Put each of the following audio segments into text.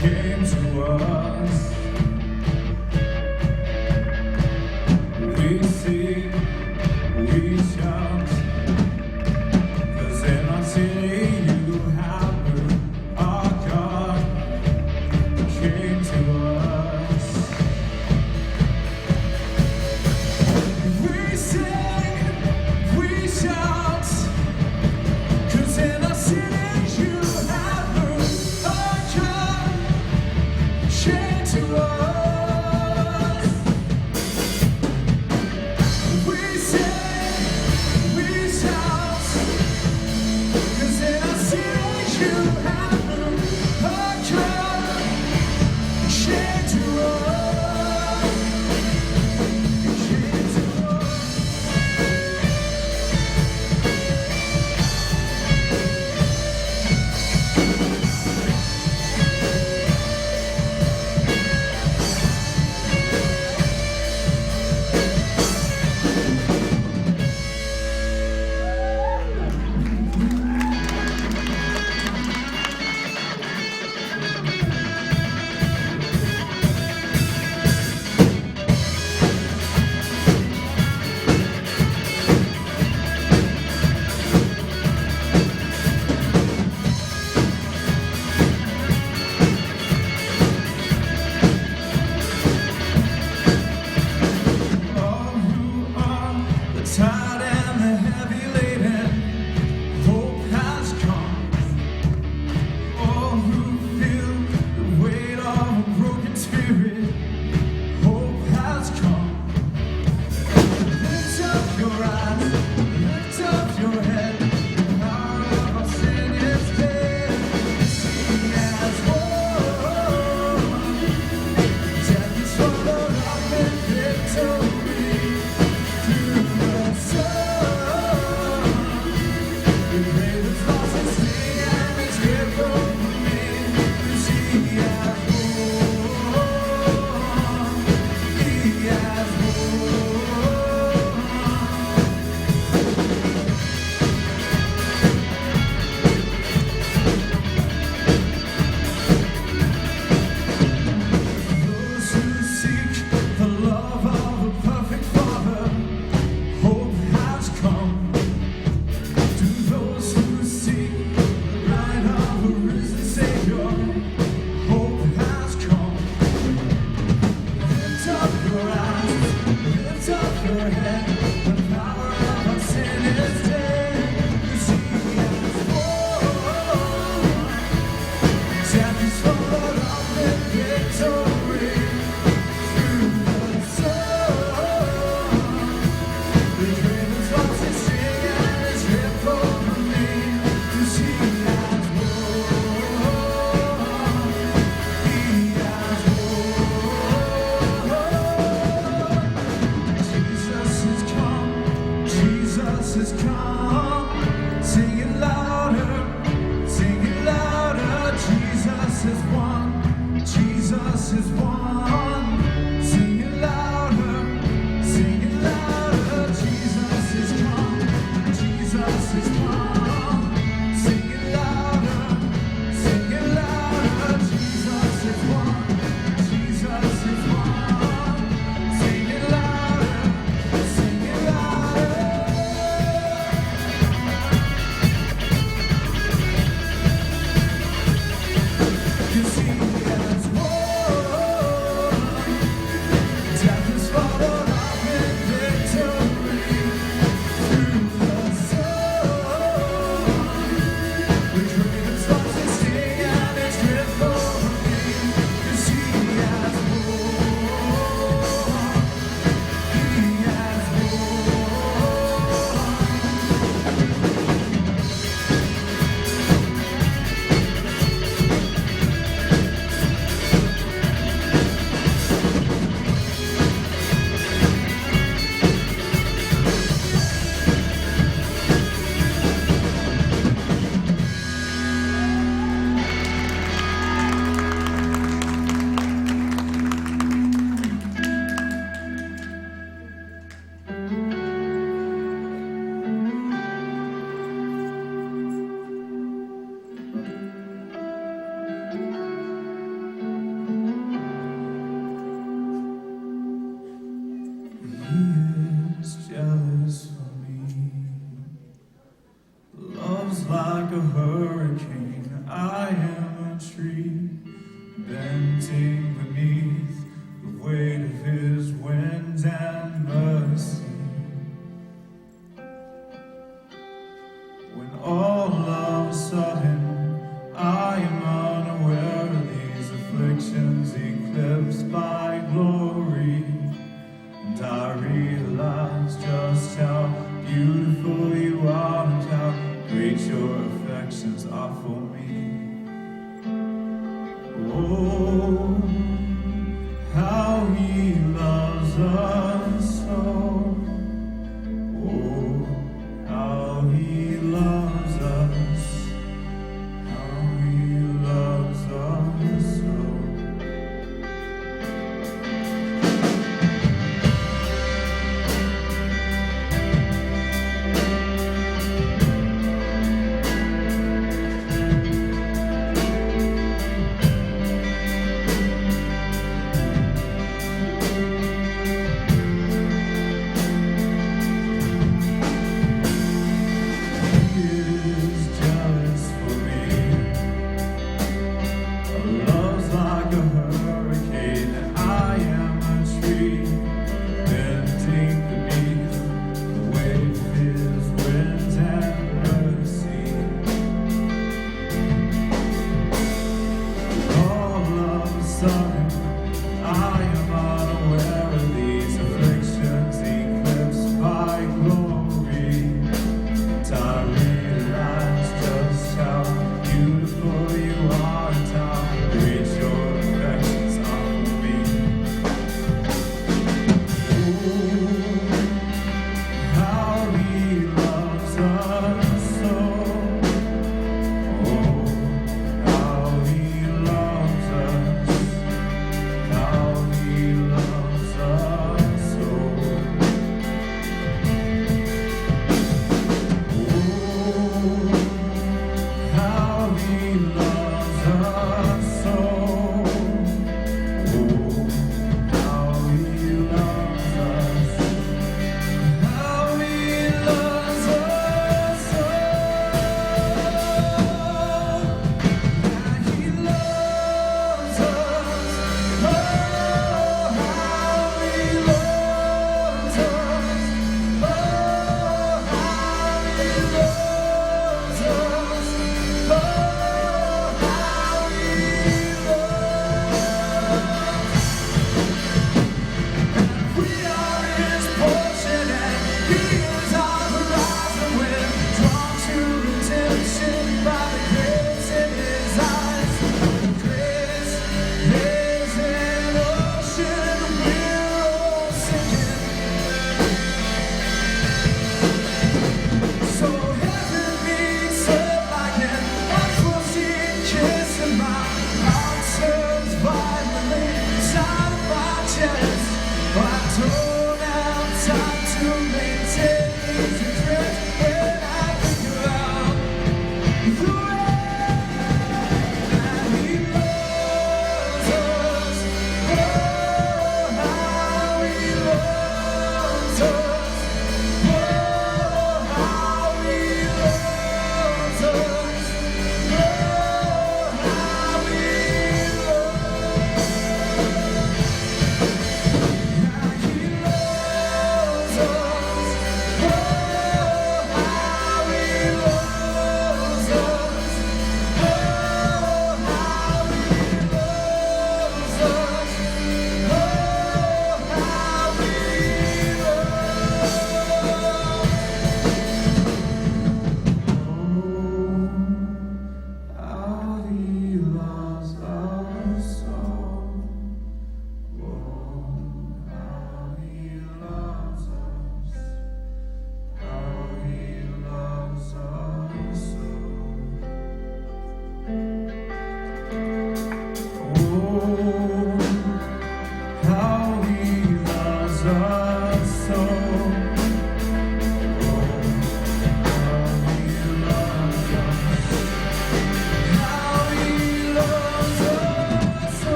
came to us. We sing, we shout, 'cause in our city you have heard our God came to us. We sing, we shout, 'cause in our city you have heard our God came to us. We sing, we shout, 'cause in our city you have heard our God came to us. Came to us. All who are the tired and the heavy laden, hope has come. All who feel the weight of a broken spirit, hope has come. Lift up your eyes, lift up your head. The power of our sin is dead. Sing as one. Death is swallowed up in victory through the Son. The grave is lost and sting and is here for me. He has won. He has won. Those who seek the love of a perfect Father, hope has come. To those who seek the light of a risen Savior, hope has come. Lift up your eyes, lift up your head. The power of our sin is dead. 'Cause He has won. Death is swallowed up in victory through the Son. The grave is lost and sting and is here for me. 'Cause He has won. He has won. Jesus has come. Jesus has come. Sing it louder. Sing it louder. Jesus has won. Jesus has won. Sing it louder. Sing it louder. Jesus has come. Jesus has come. Sing it louder. Sing it louder. Jesus has won. Jesus has won. Sing it louder. Sing it louder. 'Cause He has won. Oh, how he loves us so. Oh, how he loves us. How he loves us so.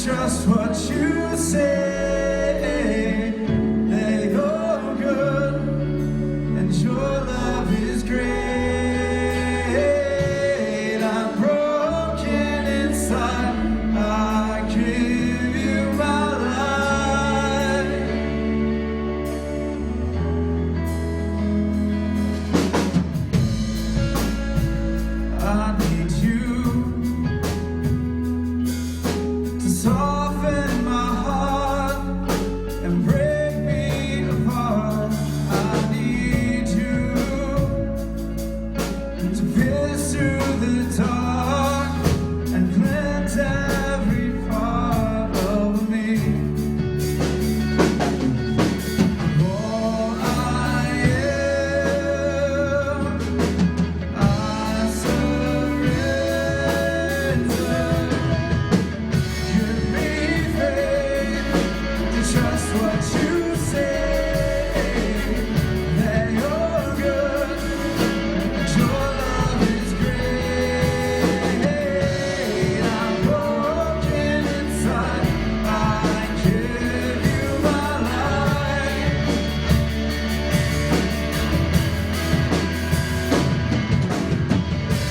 trust what you say. That you're good and your love is great. I'm broken inside. I give you my life. I need you to soften my heart and break me apart. I need you to pierce through the dark and cleanse every part of me. All I am, I surrender. Give me faith to trust what you say. That you're good and your love is great. I'm broken inside. I give you my life.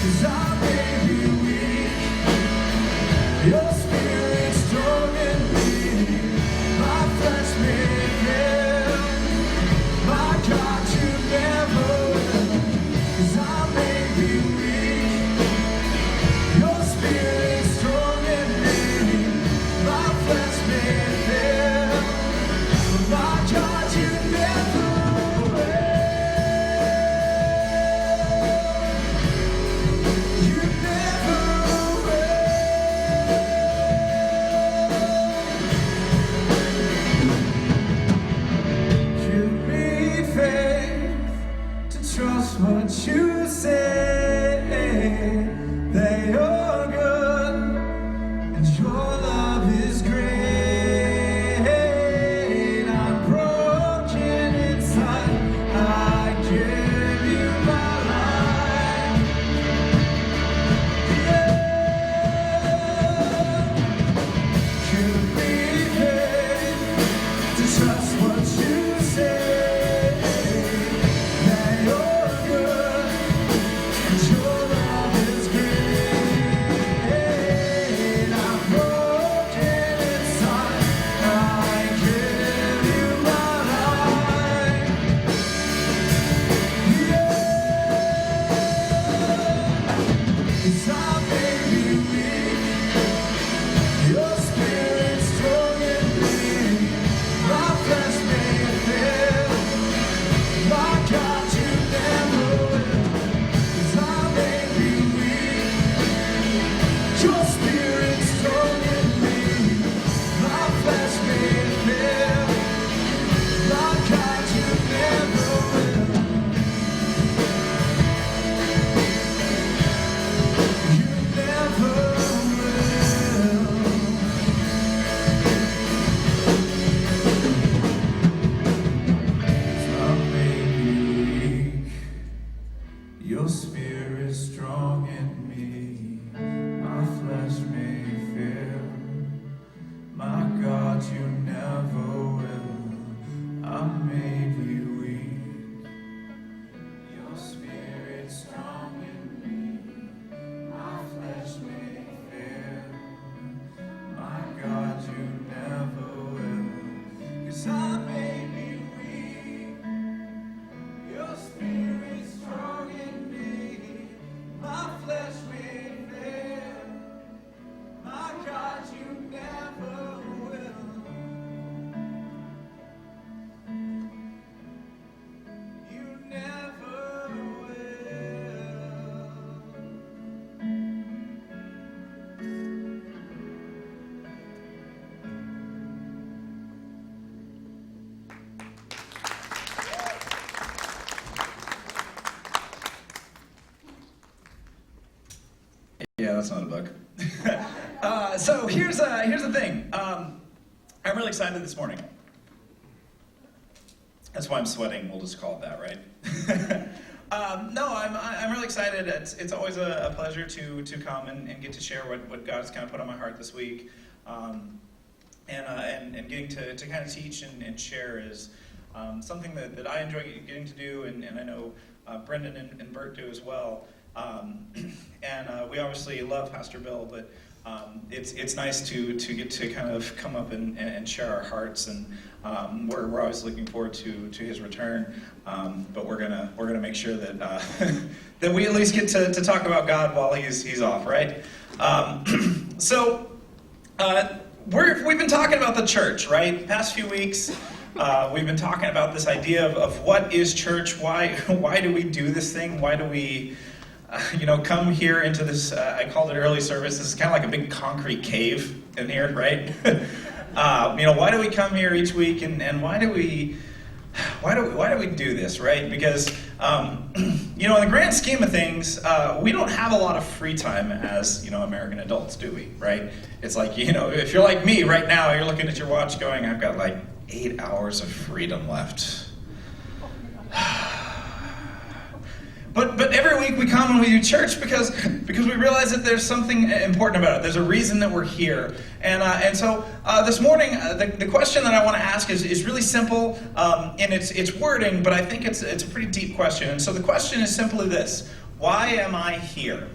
'Cause I may be weak, your spirit strong in me. My flesh may fail, my God, you never will. 'Cause I may be weak, your spirit strong in me. My flesh may fail, but my God, you never will. You never will. Give me faith to trust what you say. That you're good and your love is great. I'm broken inside. I give you my life. Yeah. Give me faith to trust what you say. That you're good and your love is great. I'm broken inside. I give you my life. Yeah. 'Cause I may be weak, your spirit strong in me. My flesh may fail, my God, you never will. 'Cause I may be weak, your spirit strong in me. My flesh may fail, my God, you never will. You never will. I may be weak, your spirit strong in me. My flesh may fail, my God, you never will. I may be weak, your spirit strong in me. My flesh may fail, my God, you never will. 'Cause I may be weak, your spirit strong in me. My flesh may fail, my God, you never will. You never will. Yeah, that's not a book. So here's the thing. I'm really excited this morning. That's why I'm sweating. We'll just call it that, right? No, I'm really excited. It's always a pleasure to come and get to share what God's kind of put on my heart this week. And getting to kind of teach and share is something that I enjoy getting to do, and I know Brendan and Bert do as well. We obviously love Pastor Bill, but it's nice to get to kind of come up and share our hearts, and we're always looking forward to his return. But we're gonna make sure that that we at least get to talk about God while he's off, right? We've been talking about the church, right? The past few weeks, we've been talking about this idea of what is church, why do we do this thing, why do we, come here into this, I called it early service, this is kind of like a big concrete cave in here, right? Why do we come here each week, and why do we do this, right? Because, in the grand scheme of things, we don't have a lot of free time as, American adults, do we, right? It's like, if you're like me right now, you're looking at your watch going, I've got like 8 hours of freedom left. But every week we come and we do church because we realize that there's something important about it. There's a reason that we're here. And so this morning, the question that I want to ask is really simple in its wording, but I think it's a pretty deep question. And so the question is simply this: why am I here?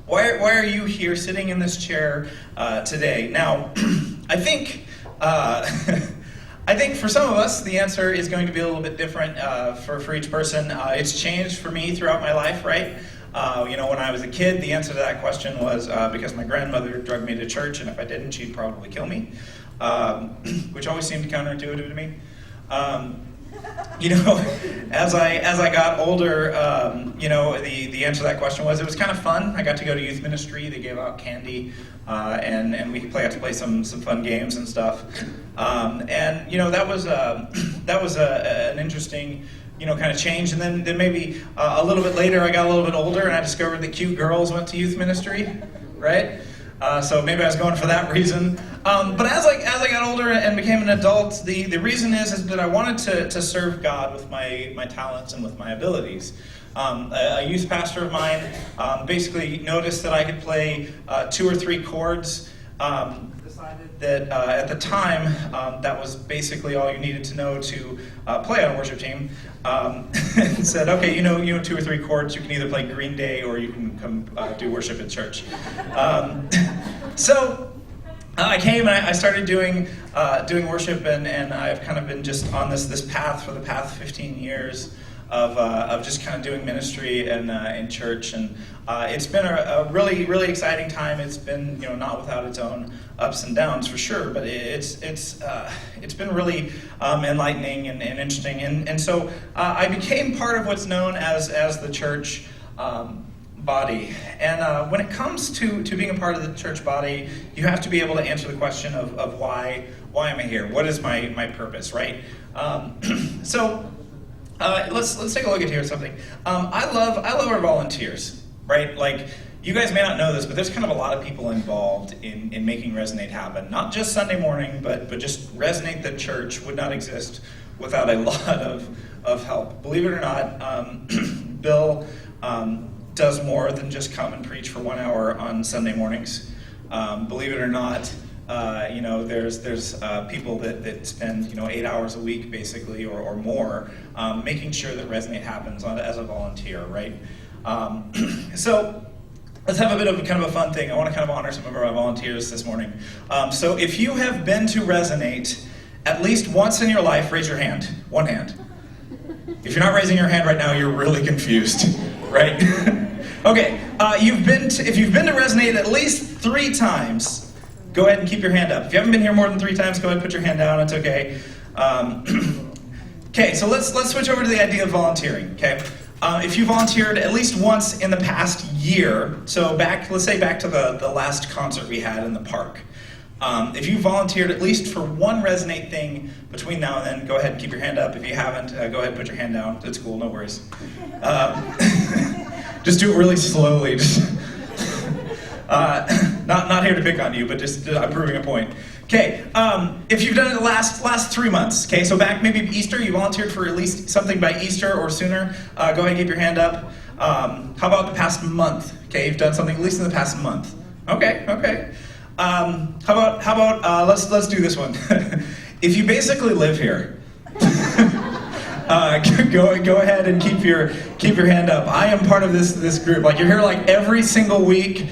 Why are you here sitting in this chair today? Now, I think for some of us, the answer is going to be a little bit different for each person. It's changed for me throughout my life, right? When I was a kid, the answer to that question was because my grandmother drugged me to church, and if I didn't, she'd probably kill me, which always seemed counterintuitive to me. As I got older, the answer to that question was it was kind of fun. I got to go to youth ministry. They gave out candy, and we got to play some fun games and stuff. That was an interesting, kind of change. And then maybe a little bit later, I got a little bit older, and I discovered that cute girls went to youth ministry, right? So maybe I was going for that reason. But as I got older and became an adult, the reason is that I wanted to serve God with my talents and with my abilities. A youth pastor of mine basically noticed that I could play 2 or 3 chords. Decided that at the time that was basically all you needed to know to play on a worship team. And said, okay, 2 or 3 chords. You can either play Green Day or you can come do worship at church. So I came and I started doing worship, and I've kind of been just on this path for the past 15 years of just kind of doing ministry and in church, and it's been a really, really exciting time. It's been not without its own ups and downs for sure, but it's been really enlightening and interesting, and so I became part of what's known as the church body. And when it comes to being a part of the church body, you have to be able to answer the question of why am I here? What is my purpose, right? So let's take a look at here something. I love our volunteers, right? Like, you guys may not know this, but there's kind of a lot of people involved in making Resonate happen. Not just Sunday morning, but just Resonate the church would not exist without a lot of help. Believe it or not, Bill does more than just come and preach for 1 hour on Sunday mornings. Believe it or not, there's people that spend 8 hours a week basically or more making sure that Resonate happens as a volunteer, right? So let's have a bit of kind of a fun thing. I want to kind of honor some of our volunteers this morning. So if you have been to Resonate at least once in your life, raise your hand. One hand. If you're not raising your hand right now, you're really confused, right? Okay, if you've been to Resonate at least 3 times, go ahead and keep your hand up. If you haven't been here more than 3 times, go ahead and put your hand down. It's okay. Okay, so let's switch over to the idea of volunteering. Okay, if you volunteered at least once in the past year, so let's say back to the last concert we had in the park. If you volunteered at least for one Resonate thing between now and then, go ahead and keep your hand up. If you haven't, go ahead and put your hand down. It's cool, no worries. Just do it really slowly. Not here to pick on you, but just I'm proving a point. Okay, if you've done it the last 3 months, okay, so back maybe Easter, you volunteered for at least something by Easter or sooner, go ahead and keep your hand up. How about the past month? Okay, you've done something at least in the past month. Okay. Let's do this one. If you basically live here, go ahead and keep your hand up. I am part of this group. Like, you're here like every single week.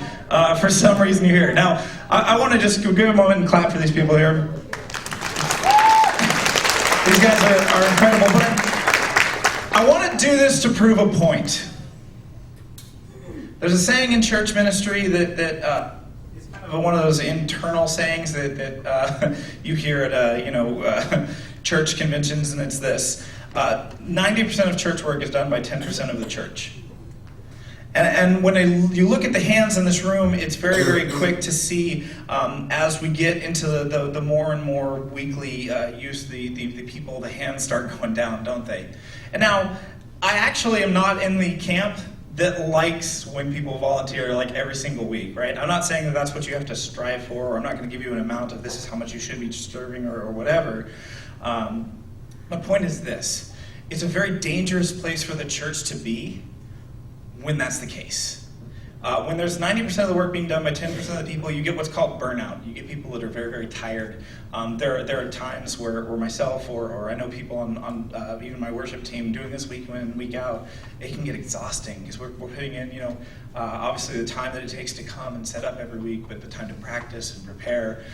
For some reason you're here. Now, I want to just give a moment and clap for these people here. These guys are incredible. But I want to do this to prove a point. There's a saying in church ministry that is kind of one of those internal sayings that you hear at church conventions, and it's this: 90% of church work is done by 10% of the church. And when you look at the hands in this room, it's very, very quick to see as we get into the more and more weekly use, the people, the hands start going down, don't they? And now, I actually am not in the camp that likes when people volunteer like every single week, right? I'm not saying that that's what you have to strive for, or I'm not going to give you an amount of this is how much you should be serving or whatever. My point is this: it's a very dangerous place for the church to be when that's the case. When there's 90% of the work being done by 10% of the people, you get what's called burnout. You get people that are very, very tired. There are times where myself or I know people on even my worship team doing this week in and week out, it can get exhausting because we're putting in, obviously the time that it takes to come and set up every week, but the time to practice and prepare.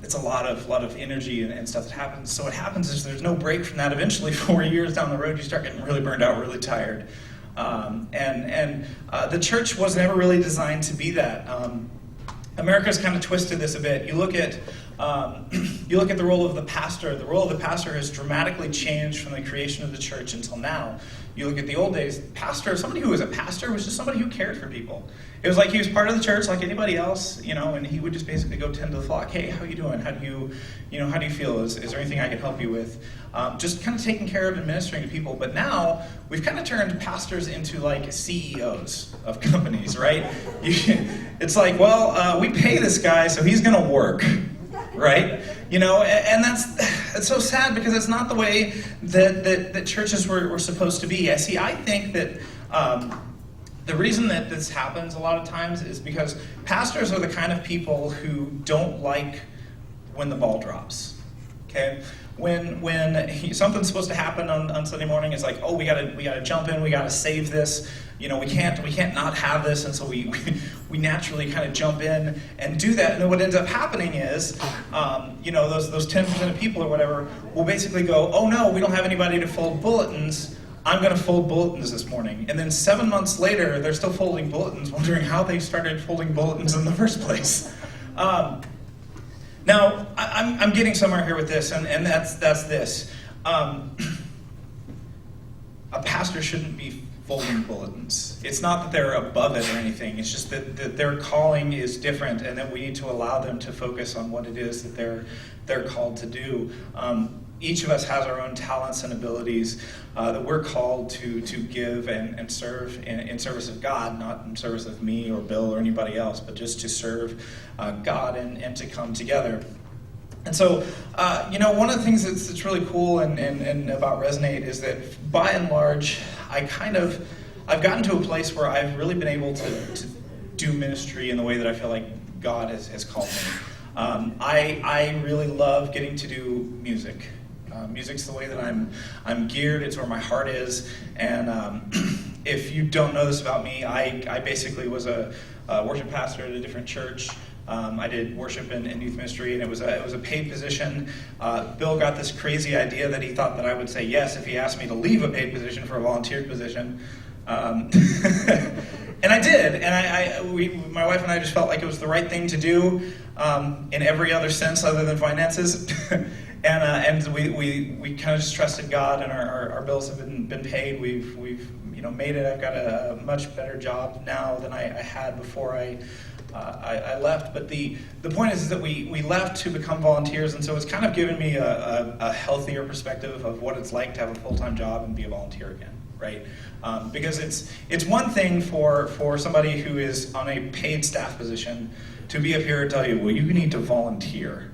It's a lot of energy and stuff that happens. So what happens is there's no break from that. Eventually, 4 years down the road, you start getting really burned out, really tired. The church was never really designed to be that. America's kind of twisted this a bit. You look at the role of the pastor. The role of the pastor has dramatically changed from the creation of the church until now. You look at the old days, somebody who was a pastor was just somebody who cared for people. It was like he was part of the church like anybody else, and he would just basically go tend to the flock. Hey, how you doing? How do you feel? Is there anything I can help you with? Just kind of taking care of and ministering to people. But now we've kind of turned pastors into like CEOs of companies, right? It's like, well, we pay this guy, so he's going to work, right? And it's so sad because it's not the way that churches were supposed to be. I think that the reason that this happens a lot of times is because pastors are the kind of people who don't like when the ball drops. Okay, when something's supposed to happen on Sunday morning, it's like, oh, we gotta jump in, we gotta save this. We can't not have this, and so we naturally kind of jump in and do that. And then what ends up happening is, those 10% of people or whatever will basically go, oh no, we don't have anybody to fold bulletins. I'm going to fold bulletins this morning. And then 7 months later, they're still folding bulletins, wondering how they started folding bulletins in the first place. Now, I'm getting somewhere here with this, and that's this. A pastor shouldn't be folding bulletins. It's not that they're above it or anything. It's just that their calling is different, and that we need to allow them to focus on what it is that they're called to do. Each of us has our own talents and abilities that we're called to give and serve in service of God, not in service of me or Bill or anybody else, but just to serve God and to come together. And so, one of the things that's really cool and about Resonate is that, by and large, I've gotten to a place where I've really been able to do ministry in the way that I feel like God has called me. I really love getting to do music. Music's the way that I'm geared. It's where my heart is. And if you don't know this about me, I basically was a worship pastor at a different church. I did worship and youth ministry, and it was a paid position. Bill got this crazy idea that he thought that I would say yes if he asked me to leave a paid position for a volunteered position. And I did, and my wife and I just felt like it was the right thing to do in every other sense other than finances. And we kind of just trusted God, and our bills have been paid. We've made it. I've got a much better job now than I had before I left. But the point is that we left to become volunteers, and so it's kind of given me a healthier perspective of what it's like to have a full-time job and be a volunteer again, right? Because it's one thing for somebody who is on a paid staff position to be up here and tell you, well, you need to volunteer.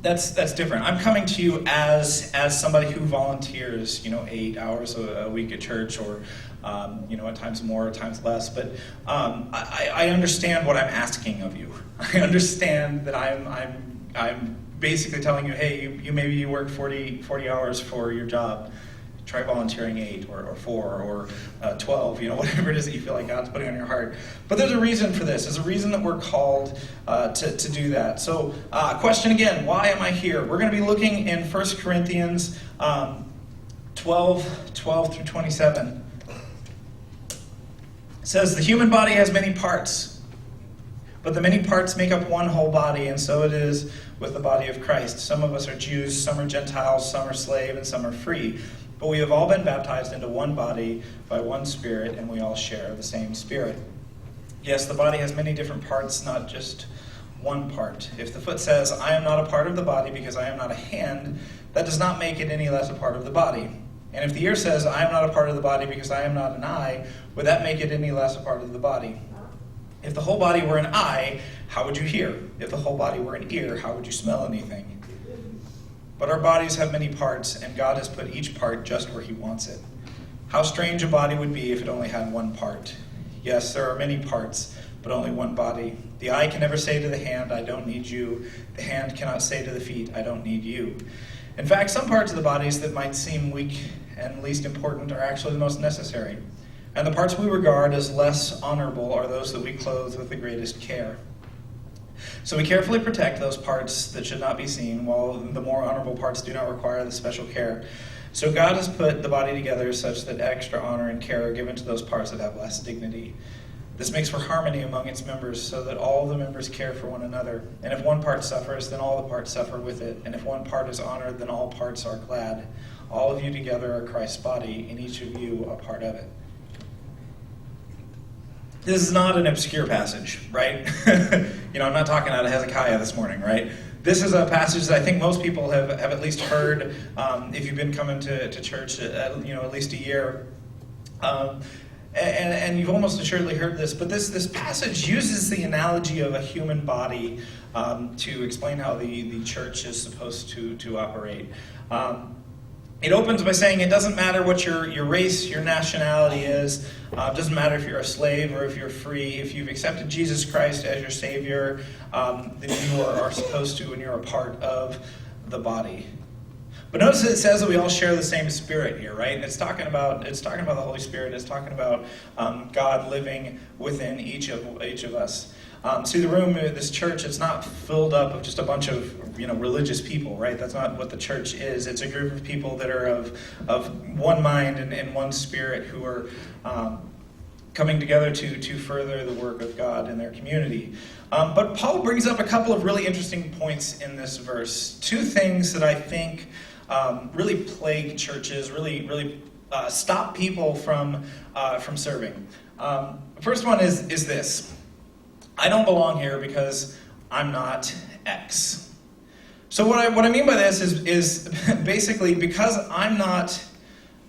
That's different. I'm coming to you as somebody who volunteers, 8 hours a week at church, or at times more, at times less. But I understand what I'm asking of you, I understand that I'm basically telling you, hey, maybe you work 40 hours for your job. Try volunteering 8 or 4 or 12, whatever it is that you feel like God's putting on your heart. But there's a reason for this. There's a reason that we're called to do that. So question again, why am I here? We're going to be looking in 1 Corinthians 12 through 27. It says, the human body has many parts, but the many parts make up one whole body, and so it is with the body of Christ. Some of us are Jews, some are Gentiles, some are slave, and some are free. But we have all been baptized into one body by one Spirit, and we all share the same Spirit. Yes, the body has many different parts, not just one part. If the foot says, I am not a part of the body because I am not a hand, that does not make it any less a part of the body. And if the ear says, I am not a part of the body because I am not an eye, would that make it any less a part of the body? If the whole body were an eye, how would you hear? If the whole body were an ear, how would you smell anything? But our bodies have many parts, and God has put each part just where he wants it. How strange a body would be if it only had one part. Yes, there are many parts, but only one body. The eye can never say to the hand, I don't need you. The hand cannot say to the feet, I don't need you. In fact, some parts of the bodies that might seem weak and least important are actually the most necessary. And the parts we regard as less honorable are those that we clothe with the greatest care. So we carefully protect those parts that should not be seen, while the more honorable parts do not require the special care. So God has put the body together such that extra honor and care are given to those parts that have less dignity. This makes for harmony among its members, so that all the members care for one another. And if one part suffers, then all the parts suffer with it. And if one part is honored, then all parts are glad. All of you together are Christ's body, and each of you a part of it. This is not an obscure passage, right? I'm not talking out of Hezekiah this morning, right? This is a passage that I think most people have at least heard if you've been coming to church at least a year. And you've almost assuredly heard this, but this passage uses the analogy of a human body to explain how the church is supposed to operate. It opens by saying it doesn't matter what your race, your nationality is. It doesn't matter if you're a slave or if you're free. If you've accepted Jesus Christ as your Savior, then you are supposed to, and you're a part of the body. But notice that it says that we all share the same Spirit here, right? It's talking about the Holy Spirit. It's talking about God living within each of us. See, the room, this church, it's not filled up of just a bunch of religious people, right? That's not what the church is. It's a group of people that are of one mind and one spirit who are coming together to further the work of God in their community. But Paul brings up a couple of really interesting points in this verse. Two things that I think really plague churches, really stop people from serving. First one is this. I don't belong here because I'm not X. So what I mean by this is basically because I'm not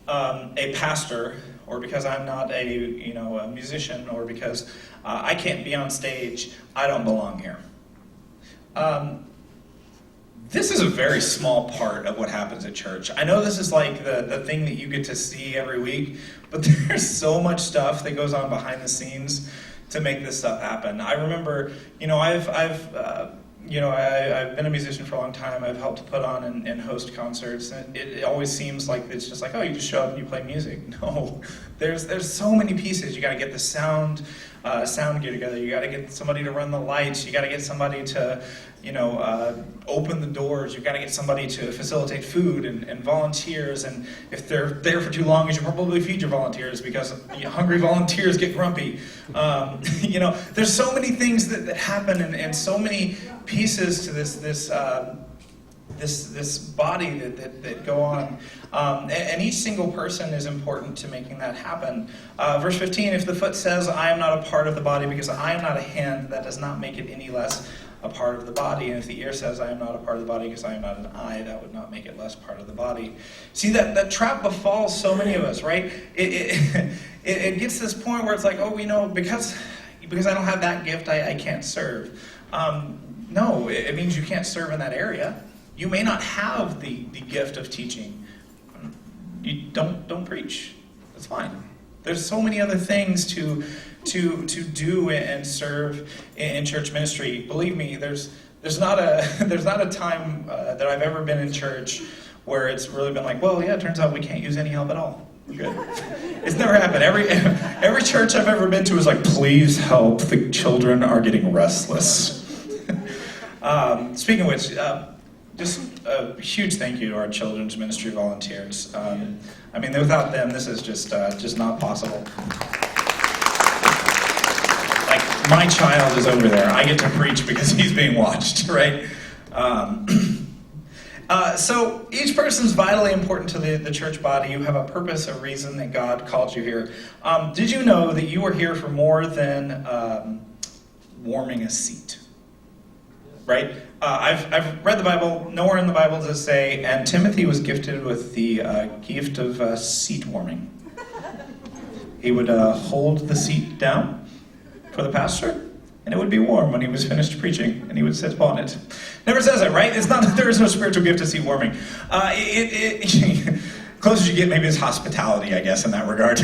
a pastor, or because I'm not a musician, or because I can't be on stage, I don't belong here. This is a very small part of what happens at church. I know this is like the thing that you get to see every week, but there's so much stuff that goes on behind the scenes to make this stuff happen. I remember, I've been a musician for a long time. I've helped put on and host concerts. And it always seems like it's just like, oh, you just show up and you play music. No, there's so many pieces. You got to get the sound gear together. You got to get somebody to run the lights. You got to get somebody to, open the doors. You got to get somebody to facilitate food and volunteers. And if they're there for too long, you should probably feed your volunteers, because hungry volunteers get grumpy. There's so many things that happen, and so many pieces to this body that go on. And each single person is important to making that happen. Verse 15, if the foot says, I am not a part of the body because I am not a hand, that does not make it any less a part of the body. And if the ear says, I am not a part of the body because I am not an eye, that would not make it less part of the body. See, that trap befalls so many of us, right? It gets to this point where it's like, because I don't have that gift, I can't serve. No, it means you can't serve in that area. You may not have the gift of teaching. You don't preach. That's fine. There's so many other things to to do and serve in church ministry. Believe me, there's not a time that I've ever been in church where it's really been like, well, yeah, it turns out we can't use any help at all. We're good. It's never happened. Every church I've ever been to is like, please help, the children are getting restless. Speaking of which, just a huge thank you to our children's ministry volunteers. I mean, without them, this is just not possible. Like, my child is over there. I get to preach because he's being watched, right? So each person's vitally important to the church body. You have a purpose, a reason that God called you here. Did you know that you were here for more than warming a seat? Right? I've read the Bible. Nowhere in the Bible does it say, and Timothy was gifted with the gift of seat warming. He would hold the seat down for the pastor, and it would be warm when he was finished preaching, and he would sit upon it. Never says it, right? It's not that there is no spiritual gift of seat warming. Closest you get maybe is hospitality, I guess, in that regard.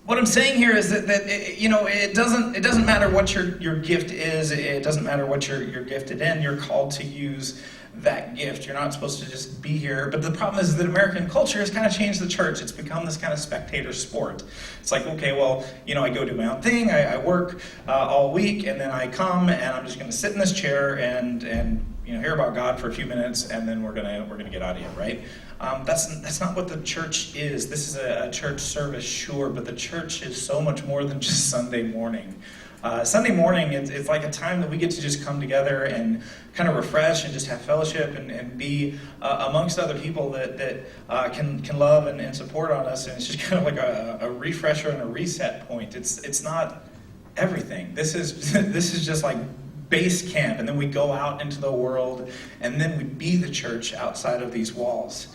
What I'm saying here is that it doesn't matter what your gift is. It doesn't matter what you're gifted in. You're called to use that gift. You're not supposed to just be here. But the problem is that American culture has kind of changed the church. It's become this kind of spectator sport. It's like, okay, well, I go do my own thing. I work all week, and then I come, and I'm just going to sit in this chair and hear about God for a few minutes, and then we're gonna get out of here, right? That's not what the church is. This is a church service, sure, but the church is so much more than just Sunday morning. Sunday morning, it's like a time that we get to just come together and kind of refresh and just have fellowship and be amongst other people that can love and support on us. And it's just kind of like a refresher and a reset point. It's not everything. This is just like base camp, and then we go out into the world, and then we be the church outside of these walls.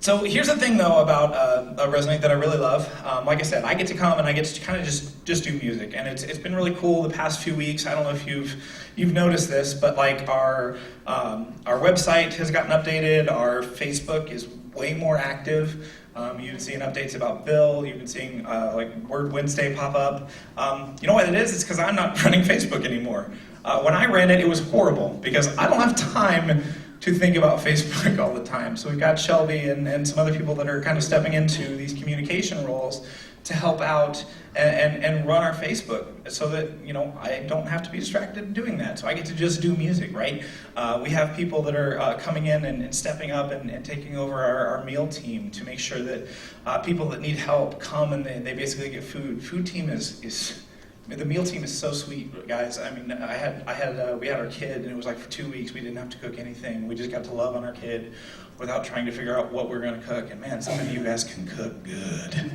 So here's the thing, though, about Resonate that I really love. Like I said, I get to come and I get to kind of just do music, and it's been really cool the past few weeks. I don't know if you've noticed this, but like our website has gotten updated. Our Facebook is way more active. You've been seeing updates about Bill. You've been seeing like Word Wednesday pop up. You know what it is? It's because I'm not running Facebook anymore. When I ran it, it was horrible because I don't have time to think about Facebook all the time. So we've got Shelby and some other people that are kind of stepping into these communication roles to help out and run our Facebook so that, I don't have to be distracted doing that. So I get to just do music, right? We have people that are coming in and stepping up and taking over our meal team to make sure that people that need help come and they basically get food. Food team is the meal team is so sweet, guys. I mean, we had our kid, and it was like for 2 weeks we didn't have to cook anything. We just got to love on our kid without trying to figure out what we were going to cook. And man, some of you guys can cook good.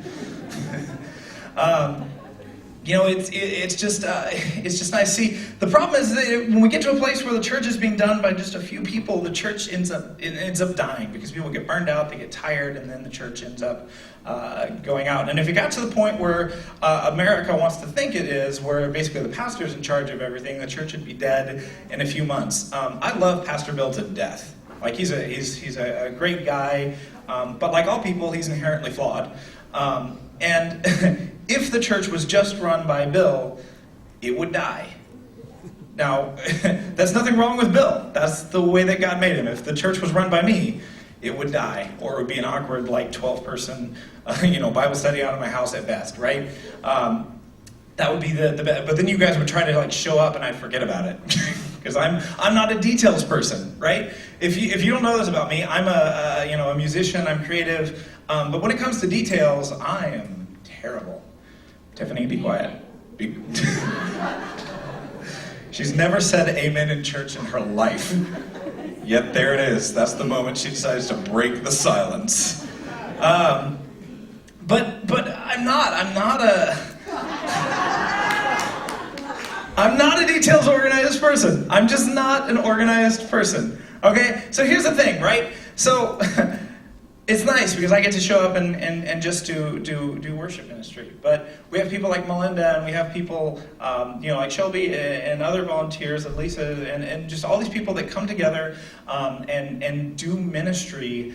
It's just nice. See, the problem is that when we get to a place where the church is being done by just a few people, the church ends up dying because people get burned out, they get tired, and then the church ends up going out. And if it got to the point where America wants to think it is, where basically the pastor's in charge of everything, the church would be dead in a few months. I love Pastor Bill to death. Like he's a great guy, but like all people, he's inherently flawed. And if the church was just run by Bill, it would die. Now, that's nothing wrong with Bill. That's the way that God made him. If the church was run by me, it would die, or it would be an awkward, 12-person, Bible study out of my house at best, right? That would be the best. But then you guys would try to show up, and I'd forget about it because I'm not a details person, right? If you don't know this about me, I'm a musician. I'm creative, but when it comes to details, I am terrible. Tiffany, be quiet. She's never said amen in church in her life. Yet there it is. That's the moment she decides to break the silence. But I'm not a details organized person. I'm just not an organized person. Okay? So here's the thing, right? So it's nice because I get to show up and just do worship ministry. But we have people like Melinda, and we have people like Shelby and other volunteers, and Lisa, and just all these people that come together and do ministry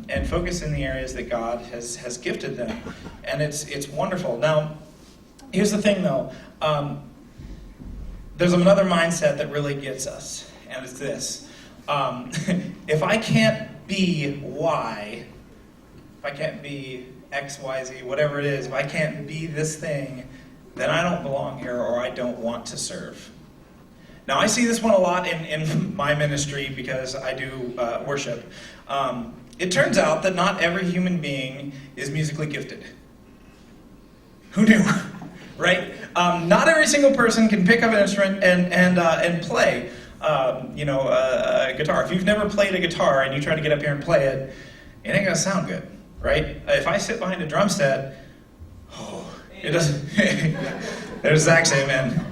and focus in the areas that God has gifted them. And it's wonderful. Now, here's the thing, though. There's another mindset that really gets us, and it's this. If I can't be Y, if I can't be X, Y, Z, whatever it is, if I can't be this thing, then I don't belong here or I don't want to serve. Now, I see this one a lot in my ministry because I do worship. It turns out that not every human being is musically gifted. Who knew? Right? Not every single person can pick up an instrument and play, a guitar. If you've never played a guitar and you try to get up here and play it, it ain't gonna sound good, right? If I sit behind a drum set, it doesn't. There's Zach's amen.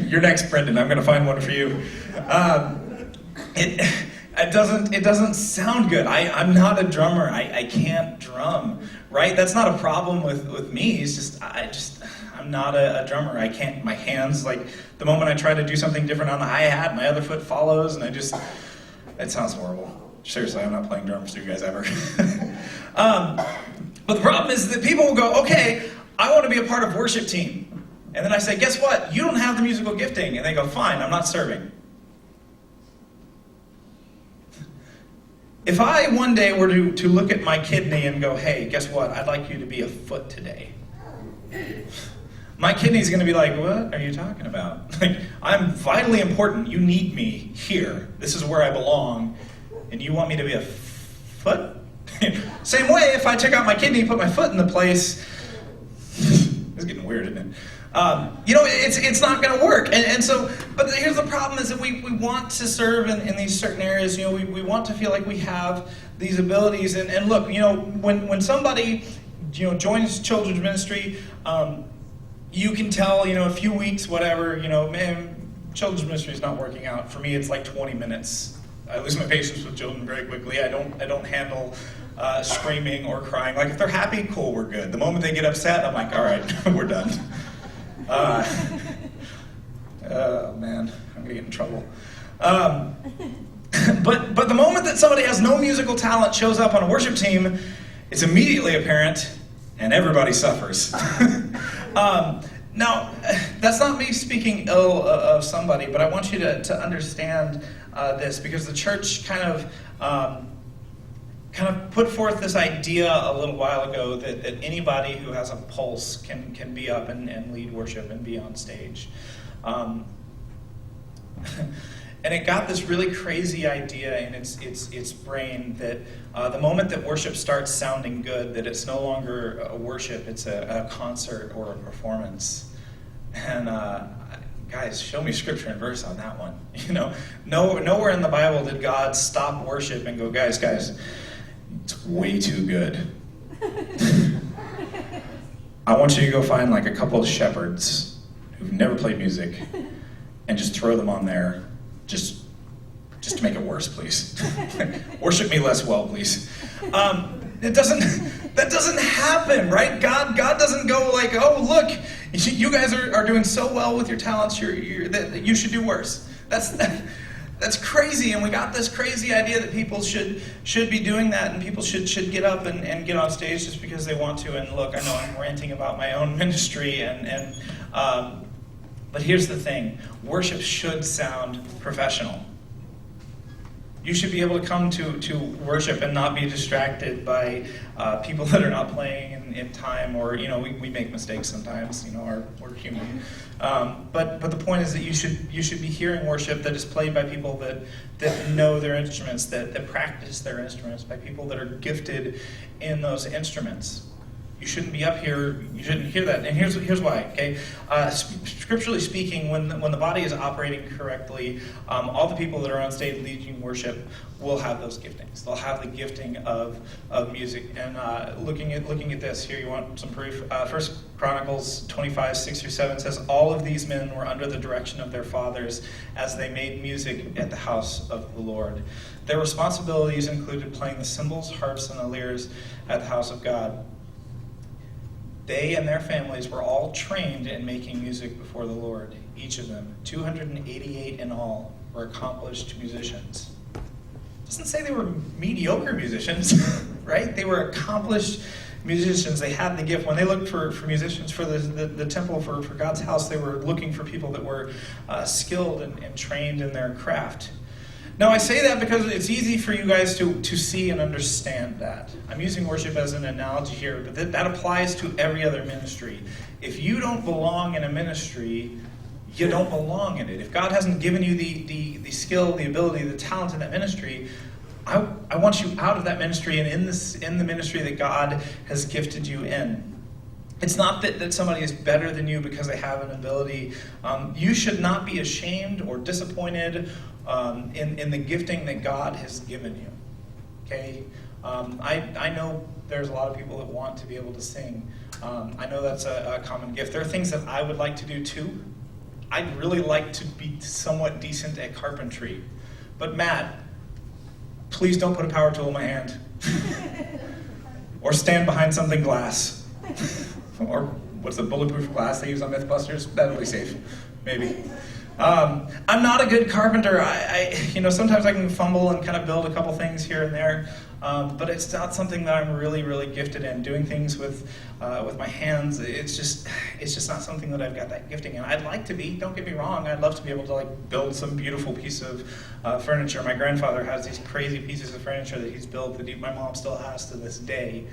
You're next, Brendan. I'm gonna find one for you. It doesn't sound good. I'm not a drummer. I can't drum, right? That's not a problem with me. It's just I'm not a drummer. I can't. My hands, like the moment I try to do something different on the hi-hat, my other foot follows, and it sounds horrible. Seriously, I'm not playing drums to you guys ever. But the problem is that people will go, okay, I want to be a part of worship team. And then I say, guess what? You don't have the musical gifting. And they go, fine, I'm not serving. If I one day were to look at my kidney and go, hey, guess what? I'd like you to be a foot today. My kidney's going to be like, what are you talking about? Like, I'm vitally important. You need me here. This is where I belong. And you want me to be a foot? Same way, if I took out my kidney and put my foot in the place, it's getting weird, isn't it? It's not going to work. And so, but here's the problem is that we want to serve in these certain areas. We want to feel like we have these abilities. And look, when somebody, joins children's ministry, you can tell, a few weeks, whatever, man, children's ministry is not working out. For me, it's like 20 minutes. I lose my patience with children very quickly. I don't handle screaming or crying. Like, if they're happy, cool, we're good. The moment they get upset, I'm like, all right, we're done. Oh man, I'm gonna get in trouble. But the moment that somebody has no musical talent shows up on a worship team, it's immediately apparent, and everybody suffers. Now, that's not me speaking ill of somebody, but I want you to understand this, because the church kind of put forth this idea a little while ago that anybody who has a pulse can be up and lead worship and be on stage. And it got this really crazy idea in its brain that the moment that worship starts sounding good, that it's no longer a worship, it's a concert or a performance. And guys, show me scripture and verse on that one. Nowhere in the Bible did God stop worship and go, guys, it's way too good. I want you to go find like a couple of shepherds who've never played music and just throw them on there just to make it worse, please. Worship me less well, please. That doesn't happen, right? God doesn't go like, oh, look, you guys are doing so well with your talents, that you should do worse. That's crazy, and we got this crazy idea that people should be doing that, and people should get up and get on stage just because they want to. And look, I know I'm ranting about my own ministry, but here's the thing: worship should sound professional. You should be able to come to worship and not be distracted by people that are not playing in time, or we make mistakes sometimes. We're human. But the point is that you should be hearing worship that is played by people that know their instruments, that practice their instruments, by people that are gifted in those instruments. You shouldn't be up here. You shouldn't hear that. And here's why. Okay, scripturally speaking, when the body is operating correctly, all the people that are on stage leading worship will have those giftings. They'll have the gifting of music. And looking at this here, you want some proof? 1 Chronicles 25:6-7 says, "All of these men were under the direction of their fathers as they made music at the house of the Lord. Their responsibilities included playing the cymbals, harps, and the lyres at the house of God. They and their families were all trained in making music before the Lord. Each of them, 288 in all, were accomplished musicians." doesn't say they were mediocre musicians, right? They were accomplished musicians. They had the gift. When they looked for musicians for the temple, for God's house, they were looking for people that were skilled and trained in their craft. Now, I say that because it's easy for you guys to see and understand that. I'm using worship as an analogy here, but that applies to every other ministry. If you don't belong in a ministry, you don't belong in it. If God hasn't given you the skill, the ability, the talent in that ministry, I want you out of that ministry and in the ministry that God has gifted you in. It's not that somebody is better than you because they have an ability. You should not be ashamed or disappointed in the gifting that God has given you. Okay? I know there's a lot of people that want to be able to sing. I know that's a common gift. There are things that I would like to do too. I'd really like to be somewhat decent at carpentry. But Matt, please don't put a power tool in my hand. Or stand behind something glass. Or what's the bulletproof glass they use on Mythbusters? That'll be safe, maybe. I'm not a good carpenter. I sometimes I can fumble and kind of build a couple things here and there, but it's not something that I'm really, really gifted in. Doing things with my hands, it's just not something that I've got that gifting in. I'd like to be. Don't get me wrong. I'd love to be able to build some beautiful piece of furniture. My grandfather has these crazy pieces of furniture that he's built that my mom still has to this day.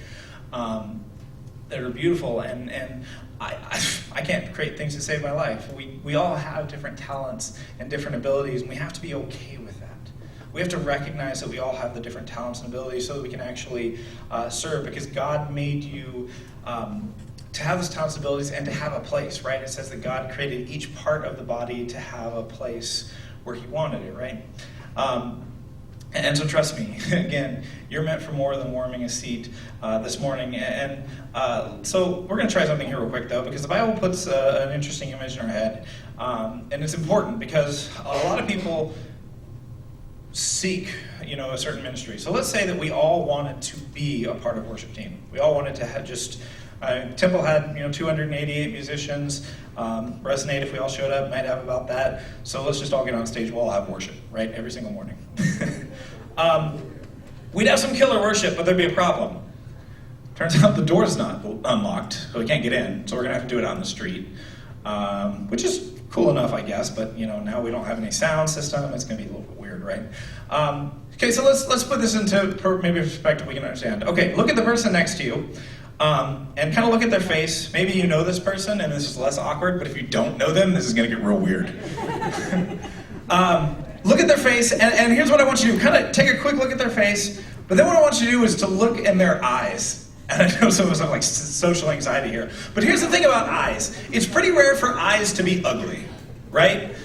That are beautiful, and I can't create things to save my life. We all have different talents and different abilities, and we have to be okay with that. We have to recognize that we all have the different talents and abilities so that we can actually serve, because God made you to have those talents and abilities and to have a place, right? It says that God created each part of the body to have a place where he wanted it, right? And so trust me, again, you're meant for more than warming a seat this morning. And so we're going to try something here real quick, though, because the Bible puts an interesting image in our head. And it's important because a lot of people seek, a certain ministry. So let's say that we all wanted to be a part of a worship team. We all wanted to have Temple had 288 musicians. Resonate, if we all showed up, might have about that. So let's just all get on stage. We'll all have worship, right? Every single morning. We'd have some killer worship, but there'd be a problem. Turns out the door's not unlocked, so we can't get in. So we're going to have to do it out in the street, which is cool enough, I guess. But now we don't have any sound system. It's going to be a little bit weird, right? Okay, so let's put this into maybe a perspective we can understand. Okay, look at the person next to you. And kind of look at their face. Maybe you know this person, and this is less awkward, but if you don't know them, this is going to get real weird. Look at their face, and here's what I want you to do. Kind of take a quick look at their face, but then what I want you to do is to look in their eyes. And I know some of us have social anxiety here, but here's the thing about eyes. It's pretty rare for eyes to be ugly, right?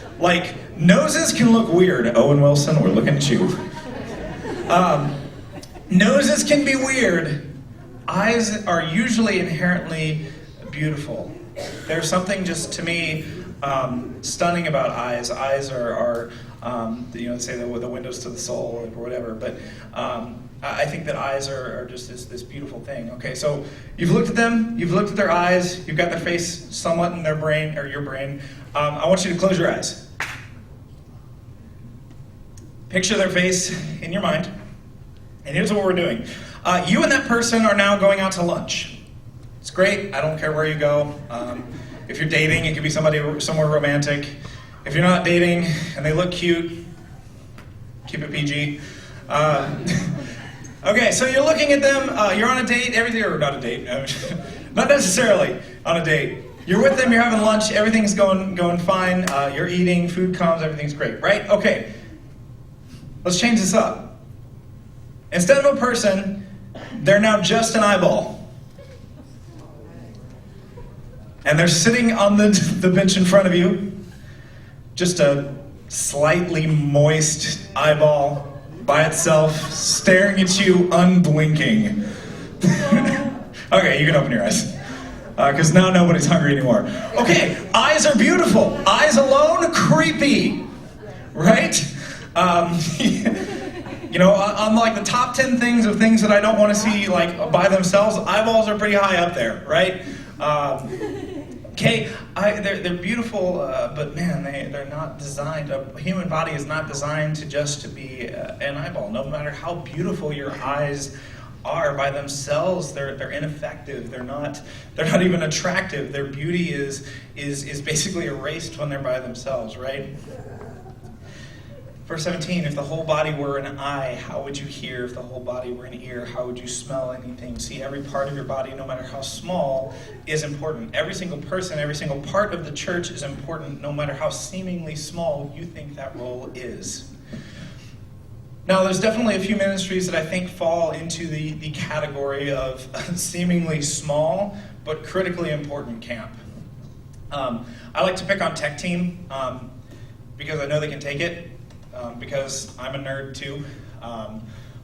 Noses can look weird. Owen Wilson, we're looking at you. Noses can be weird. Eyes are usually inherently beautiful. There's something just, to me, stunning about eyes. Eyes are say the windows to the soul or whatever, but I think that eyes are just this beautiful thing. Okay, so you've looked at them, you've looked at their eyes, you've got their face somewhat in their brain, or your brain. I want you to close your eyes. Picture their face in your mind, and here's what we're doing. You and that person are now going out to lunch. It's great. I don't care where you go. If you're dating, it could be somebody somewhere romantic. If you're not dating and they look cute, keep it PG. Okay, so you're looking at them. You're on a date. Or not a date. Not necessarily on a date. You're with them. You're having lunch. Everything's going fine. You're eating. Food comes. Everything's great, right? Okay. Let's change this up. Instead of a person, they're now just an eyeball. And they're sitting on the bench in front of you. Just a slightly moist eyeball by itself, staring at you, unblinking. Okay, you can open your eyes. Because now nobody's hungry anymore. Okay, eyes are beautiful. Eyes alone, creepy. Right? On the top 10 things of things that I don't want to see by themselves, eyeballs are pretty high up there, right? Okay, they're beautiful, but man, they're not designed. A human body is not designed to be an eyeball. No matter how beautiful your eyes are by themselves, they're ineffective. They're not even attractive. Their beauty is basically erased when they're by themselves, right? Verse 17, if the whole body were an eye, how would you hear? If the whole body were an ear, how would you smell anything? See, every part of your body, no matter how small, is important. Every single person, every single part of the church is important, no matter how seemingly small you think that role is. Now, there's definitely a few ministries that I think fall into the category of seemingly small, but critically important camp. I like to pick on tech team because I know they can take it. Because I'm a nerd too.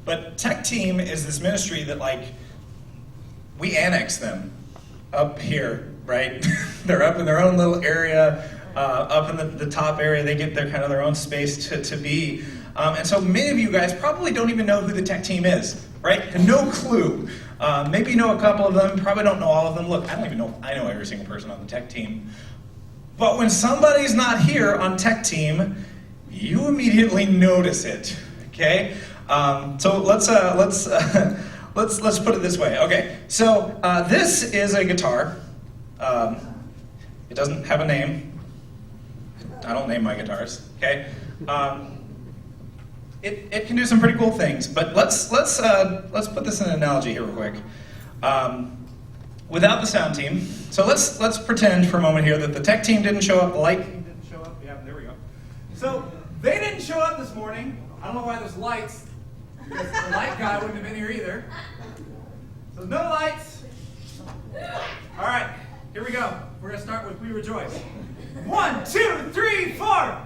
But tech team is this ministry that, like, we annex them up here, right? They're up in their own little area, up in the top area. They get their kind of their own space to be. And so many of you guys probably don't even know who the tech team is, right? No clue. Maybe you know a couple of them, probably don't know all of them. Look, I know every single person on the tech team. But when somebody's not here on tech team, you immediately notice it, okay? So let's put it this way. Okay, so this is a guitar. It doesn't have a name. I don't name my guitars, okay? It can do some pretty cool things, but let's put this in an analogy here real quick. Without the sound team, so let's pretend for a moment here that the tech team didn't show up, the light team didn't show up. Yeah, there we go. So they didn't show up this morning. I don't know why there's lights, because the light guy wouldn't have been here either. So no lights. All right, here we go. We're gonna start with "We Rejoice." 1, 2, 3, 4.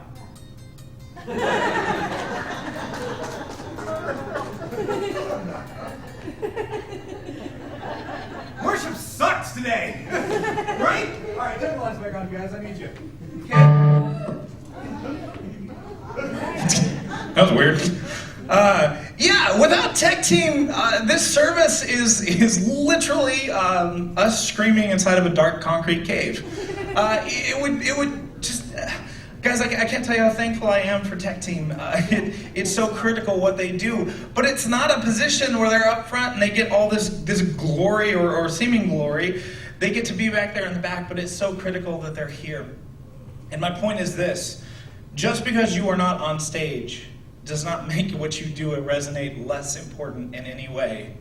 Worship sucks today, right? All right, turn the lights back on, you guys. I need you. Okay. That was weird. Yeah, without tech team, this service is literally us screaming inside of a dark concrete cave. It would just, guys, I can't tell you how thankful I am for tech team. It's so critical what they do, but it's not a position where they're up front and they get all this glory or seeming glory. They get to be back there in the back, but it's so critical that they're here. And my point is this. Just because you are not on stage does not make what you do resonate less important in any way.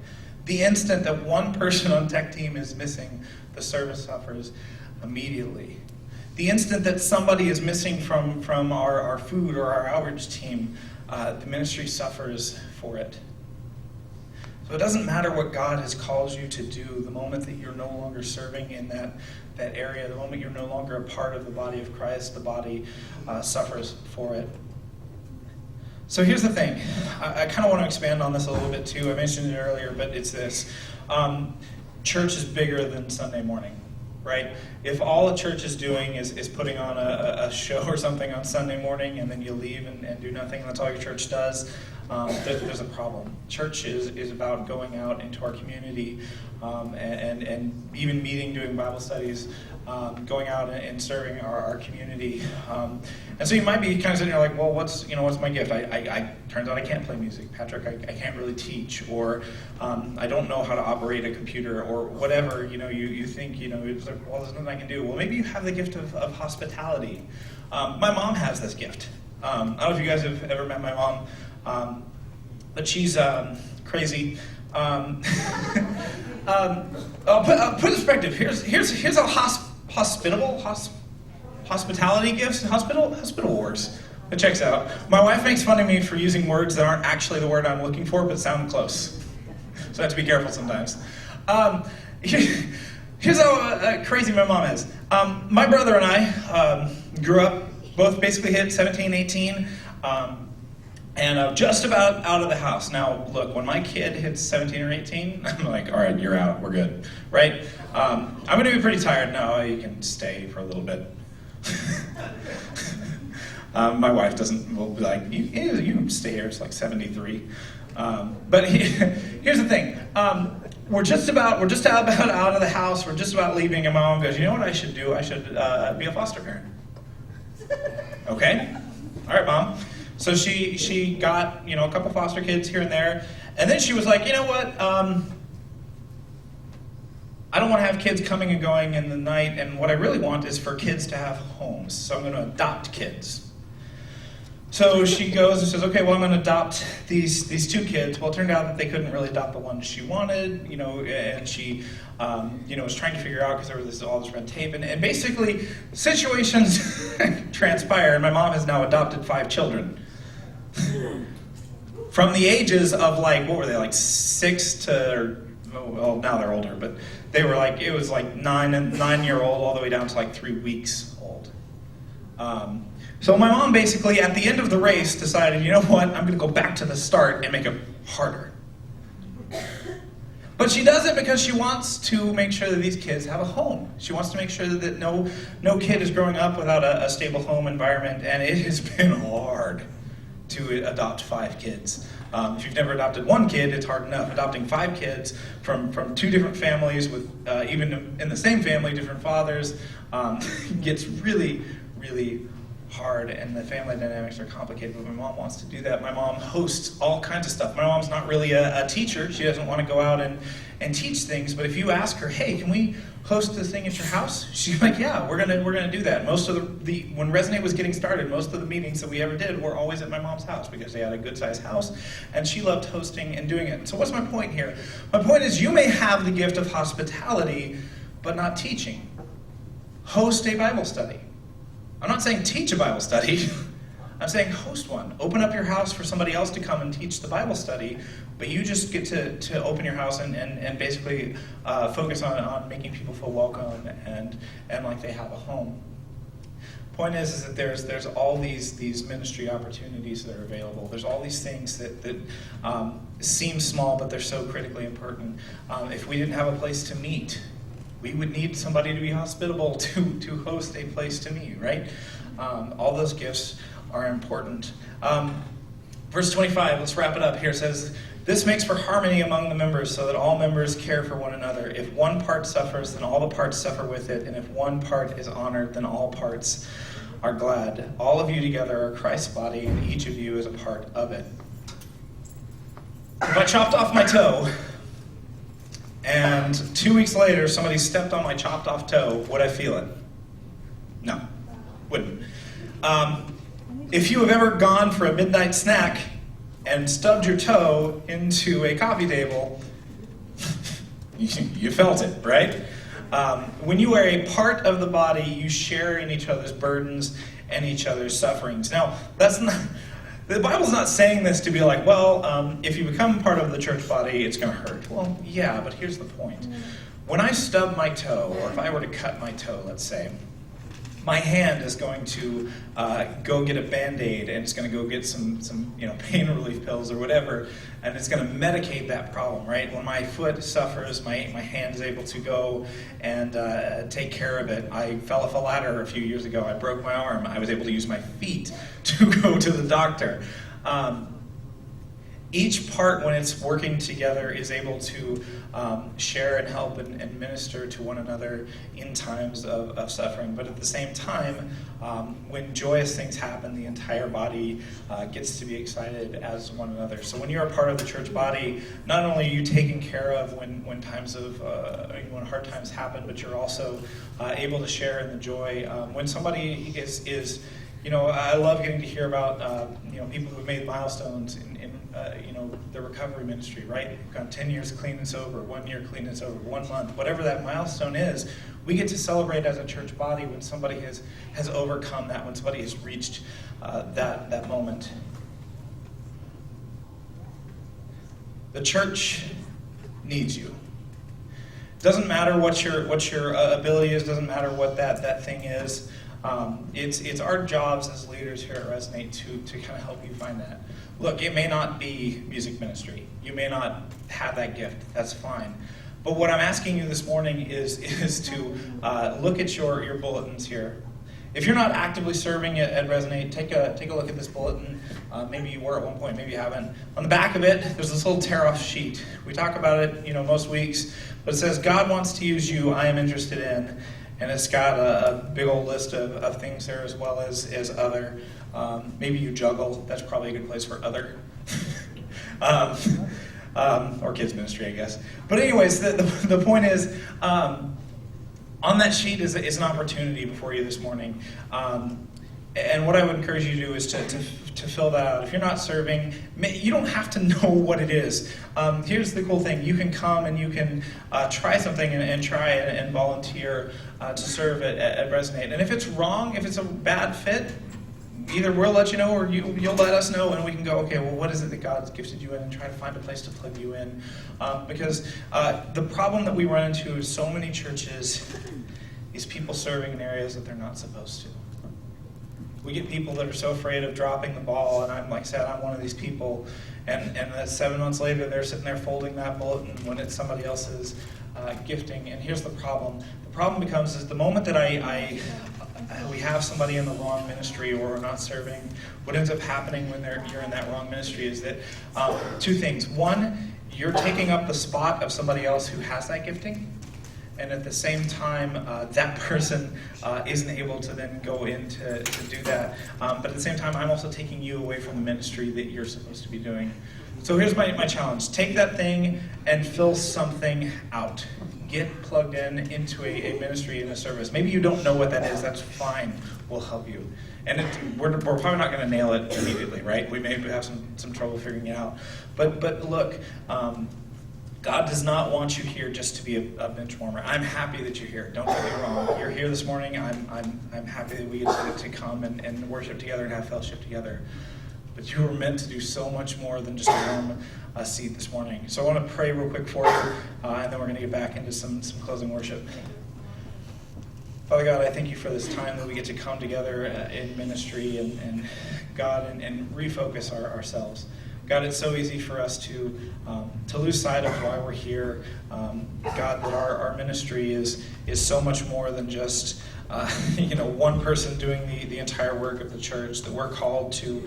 The instant that one person on tech team is missing, the service suffers immediately. The instant that somebody is missing from our food or our outreach team, the ministry suffers for it. So it doesn't matter what God has called you to do. The moment that you're no longer serving in that area, the moment you're no longer a part of the body of Christ, the body suffers for it. So here's the thing. I kind of want to expand on this a little bit too. I mentioned it earlier, but it's this. Church is bigger than Sunday morning, right? If all a church is doing is putting on a show or something on Sunday morning and then you leave and do nothing, and that's all your church does, there's a problem. Church is about going out into our community and even meeting, doing Bible studies, going out and serving our community. And so you might be kind of sitting there like, well, what's my gift? Turns out I can't play music, Patrick. I can't really teach, or I don't know how to operate a computer, or whatever. You think it's like, well, there's nothing I can do. Well, maybe you have the gift of hospitality. My mom has this gift. I don't know if you guys have ever met my mom, but she's crazy. I'll put in perspective. Here's how hospitality gifts, hospital works. It checks out. My wife makes fun of me for using words that aren't actually the word I'm looking for, but sound close. So I have to be careful sometimes. Here's how crazy my mom is. My brother and I grew up, both basically hit 17, 18, and just about out of the house. Now, look, when my kid hits 17 or 18, I'm like, all right, you're out, we're good, right? I'm going to be pretty tired. No, you can stay for a little bit. My wife will be like, you can stay here, it's like 73. But here's the thing. we're just about out of the house. We're just about leaving, and my mom goes, "You know what I should do? I should be a foster parent." Okay, all right, Mom. So she got a couple foster kids here and there, and then she was like, "You know what? I don't want to have kids coming and going in the night, and what I really want is for kids to have homes. So I'm going to adopt kids." So she goes and says, "Okay, well, I'm going to adopt these two kids." Well, it turned out that they couldn't really adopt the one she wanted, and she, was trying to figure out because there was all this red tape, and basically situations transpire, and my mom has now adopted 5 children. From the ages of what were they, 6 to, well, now they're older, but they were it was 9-year-old all the way down to 3 weeks old. So my mom basically, at the end of the race, decided, you know what, I'm going to go back to the start and make it harder. But she does it because she wants to make sure that these kids have a home. She wants to make sure that no kid is growing up without a stable home environment, and it has been hard to adopt 5 kids. If you've never adopted 1 kid, it's hard enough. Adopting 5 kids from 2 different families with, even in the same family, different fathers, gets really, really hard, and the family dynamics are complicated, but my mom wants to do that. My mom hosts all kinds of stuff. My mom's not really a teacher. She doesn't want to go out and teach things, but if you ask her, "Hey, can we host this thing at your house?" She's like, "Yeah, we're gonna do that." Most of the when Resonate was getting started, most of the meetings that we ever did were always at my mom's house because they had a good-sized house, and she loved hosting and doing it. So what's my point here? My point is, you may have the gift of hospitality, but not teaching. Host a Bible study. I'm not saying teach a Bible study. I'm saying host one. Open up your house for somebody else to come and teach the Bible study, but you just get to open your house and basically focus on making people feel welcome and like they have a home. Point is that there's all these ministry opportunities that are available. There's all these things that seem small, but they're so critically important. If we didn't have a place to meet, we would need somebody to be hospitable to host a place to meet, right? All those gifts are important. Verse 25, let's wrap it up here. It says, "This makes for harmony among the members so that all members care for one another. If one part suffers, then all the parts suffer with it. And if one part is honored, then all parts are glad. All of you together are Christ's body, and each of you is a part of it." If I chopped off my toe, and 2 weeks later somebody stepped on my chopped off toe, would I feel it? No, wouldn't. If you have ever gone for a midnight snack and stubbed your toe into a coffee table, you felt it, right? When you are a part of the body, you share in each other's burdens and each other's sufferings. Now, that's not... The Bible's not saying this to be like, well, if you become part of the church body, it's going to hurt. Well, yeah, but here's the point. When I stub my toe, or if I were to cut my toe, let's say, my hand is going to go get a Band-Aid, and it's going to go get some pain relief pills or whatever, and it's going to medicate that problem, right? When my foot suffers, my hand is able to go and take care of it. I fell off a ladder a few years ago. I broke my arm. I was able to use my feet to go to the doctor. Each part, when it's working together, is able to share and help and minister to one another in times of suffering. But at the same time, when joyous things happen, the entire body gets to be excited as one another. So when you're a part of the church body, not only are you taken care of when times of when hard times happen, but you're also able to share in the joy. When somebody is I love getting to hear about people who have made milestones in the recovery ministry, right? We've got 10 years clean and sober, 1 year clean and sober, 1 month, whatever that milestone is. We get to celebrate as a church body when somebody has overcome that, when somebody has reached that moment. The church needs you. Doesn't matter what your ability is. Doesn't matter what that thing is. It's our jobs as leaders here at Resonate to kind of help you find that. Look, it may not be music ministry. You may not have that gift. That's fine. But what I'm asking you this morning is to look at your bulletins here If you're not actively serving at Resonate, take a look at this bulletin. Maybe you were at one point, maybe you haven't. On the back of it, there's this little tear-off sheet. We talk about it, most weeks, but it says, God wants to use you, I am interested in. And it's got a big old list of things there, as well as other. Maybe you juggle. That's probably a good place for other. Or kids ministry, I guess. But anyways, the point is, on that sheet is an opportunity before you this morning. And what I would encourage you to do is to fill that out. If you're not serving, you don't have to know what it is. Here's the cool thing. You can come and you can try something and try and volunteer to serve at Resonate. And if it's wrong, if it's a bad fit, either we'll let you know or you'll let us know, and we can go, okay, well, what is it that God's gifted you in, and try to find a place to plug you in. Because the problem that we run into is so many churches is people serving in areas that they're not supposed to. We get people that are so afraid of dropping the ball, and I'm one of these people, and then 7 months later, they're sitting there folding that bulletin when it's somebody else's gifting. And here's the problem. The problem becomes is the moment that we have somebody in the wrong ministry or not serving, what ends up happening when you're in that wrong ministry is that two things. One, you're taking up the spot of somebody else who has that gifting. And at the same time, that person isn't able to then go in to do that. But at the same time, I'm also taking you away from the ministry that you're supposed to be doing. So here's my challenge. Take that thing and fill something out. Get plugged into a ministry and a service. Maybe you don't know what that is. That's fine. We'll help you. And we're probably not going to nail it immediately, right? We may have some trouble figuring it out. But look, God does not want you here just to be a bench warmer. I'm happy that you're here. Don't get me wrong. You're here this morning. I'm happy that we get to come and worship together and have fellowship together. But you were meant to do so much more than just warm a seat this morning. So I want to pray real quick for you, and then we're going to get back into some closing worship. Father God, I thank you for this time that we get to come together in ministry and God and refocus ourselves. God, it's so easy for us to lose sight of why we're here. God, that our ministry is so much more than just one person doing the entire work of the church. That we're called to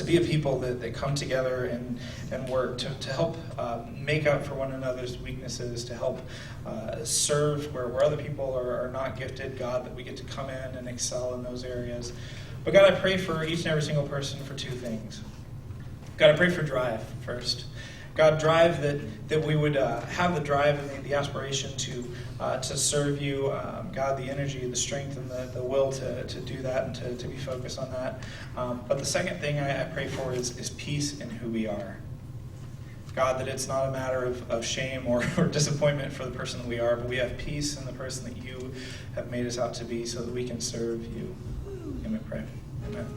be a people that come together and work to help make up for one another's weaknesses, to help serve where other people are not gifted. God, that we get to come in and excel in those areas. But God, I pray for each and every single person for two things. God, I pray for drive first. God, drive that we would have the drive and the aspiration to serve you. God, the energy, the strength, and the will to do that and to be focused on that. But the second thing I pray for is peace in who we are. God, that it's not a matter of shame or disappointment for the person that we are, but we have peace in the person that you have made us out to be so that we can serve you. And we pray. Amen.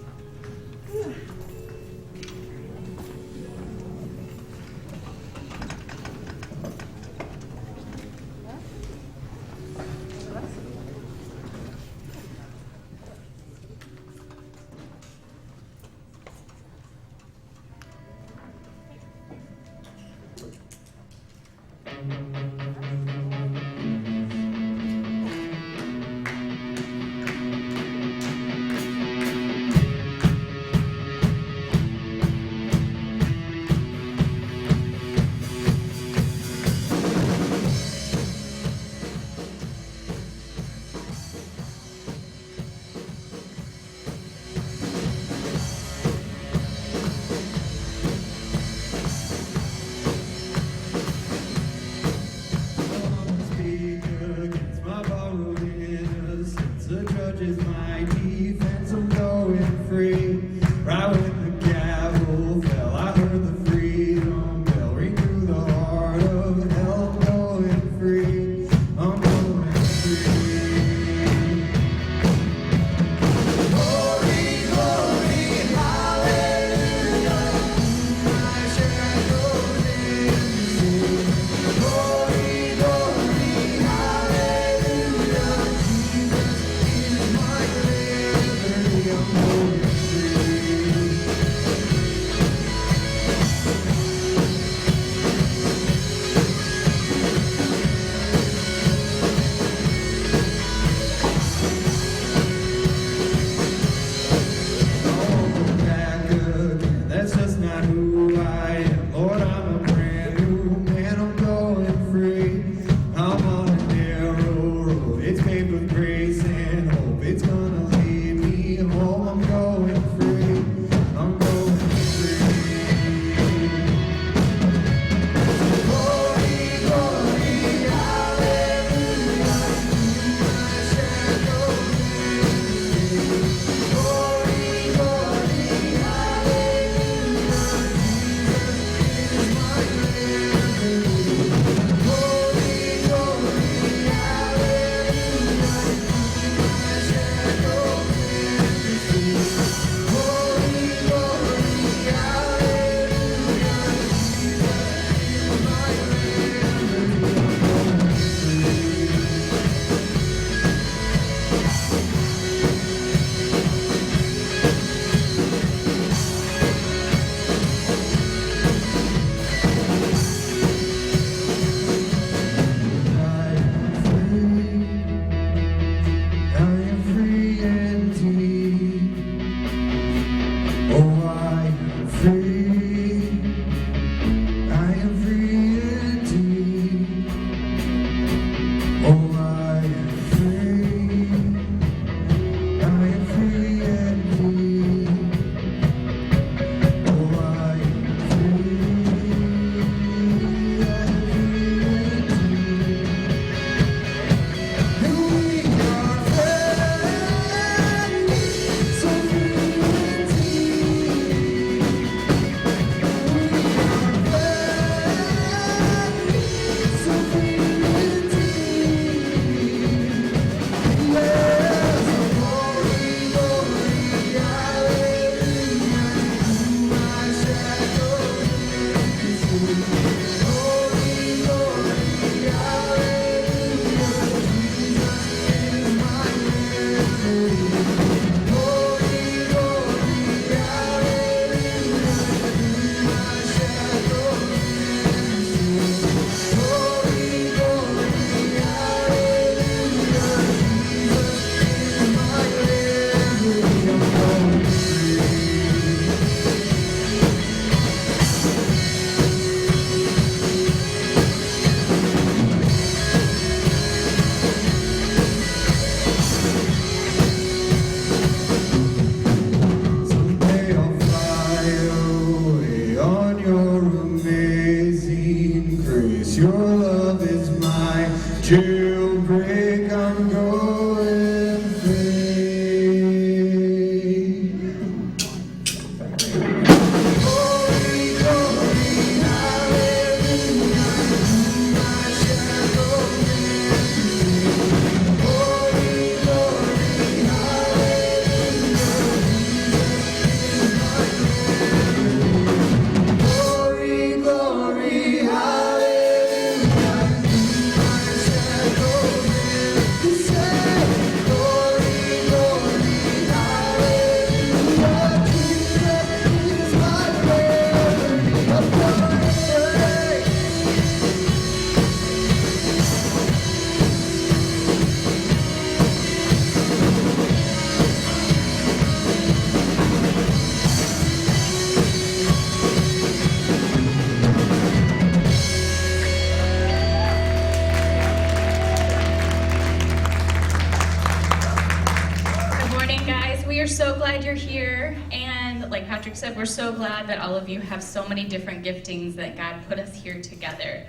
guys, we are so glad you're here. And like Patrick said, we're so glad that all of you have so many different giftings that God put us here together.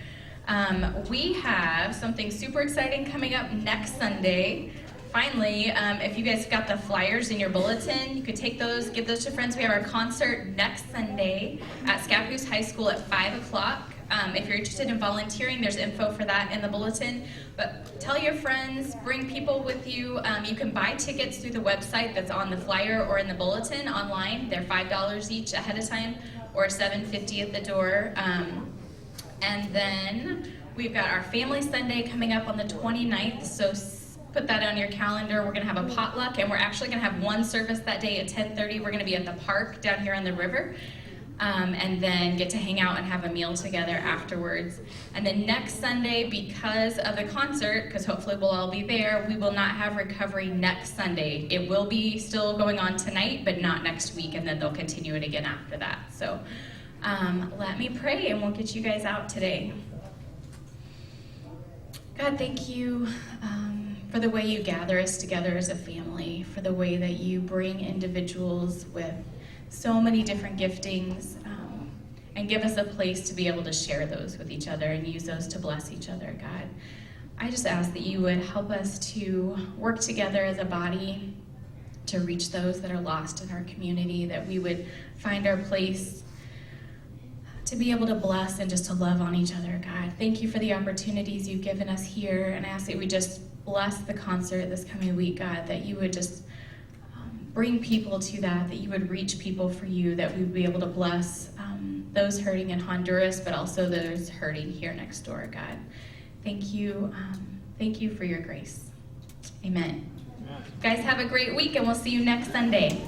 We have something super exciting coming up next Sunday. Finally, if you guys got the flyers in your bulletin, you could take those, give those to friends. We have our concert next Sunday at Scappoose High School at 5 o'clock. If you're interested in volunteering, there's info for that in the bulletin. But tell your friends, bring people with you. You can buy tickets through the website that's on the flyer or in the bulletin online. They're $5 each ahead of time or $7.50 at the door. And then we've got our Family Sunday coming up on the 29th, so put that on your calendar. We're going to have a potluck, and we're actually going to have one service that day at 10:30. We're going to be at the park down here on the river, and then get to hang out and have a meal together afterwards. And then next Sunday, because of the concert, because hopefully we'll all be there, we will not have recovery next Sunday. It will be still going on tonight, but not next week, and then they'll continue it again after that. So let me pray, and we'll get you guys out today. God, thank you for the way you gather us together as a family, for the way that you bring individuals with so many different giftings and give us a place to be able to share those with each other and use those to bless each other, God. I just ask that you would help us to work together as a body to reach those that are lost in our community, that we would find our place to be able to bless and just to love on each other, God. Thank you for the opportunities you've given us here, and I ask that we just bless the concert this coming week, God, that you would just bring people to that you would reach people for you, that we would be able to bless those hurting in Honduras, but also those hurting here next door, God. Thank you for your grace. Amen. Guys, have a great week, and we'll see you next Sunday.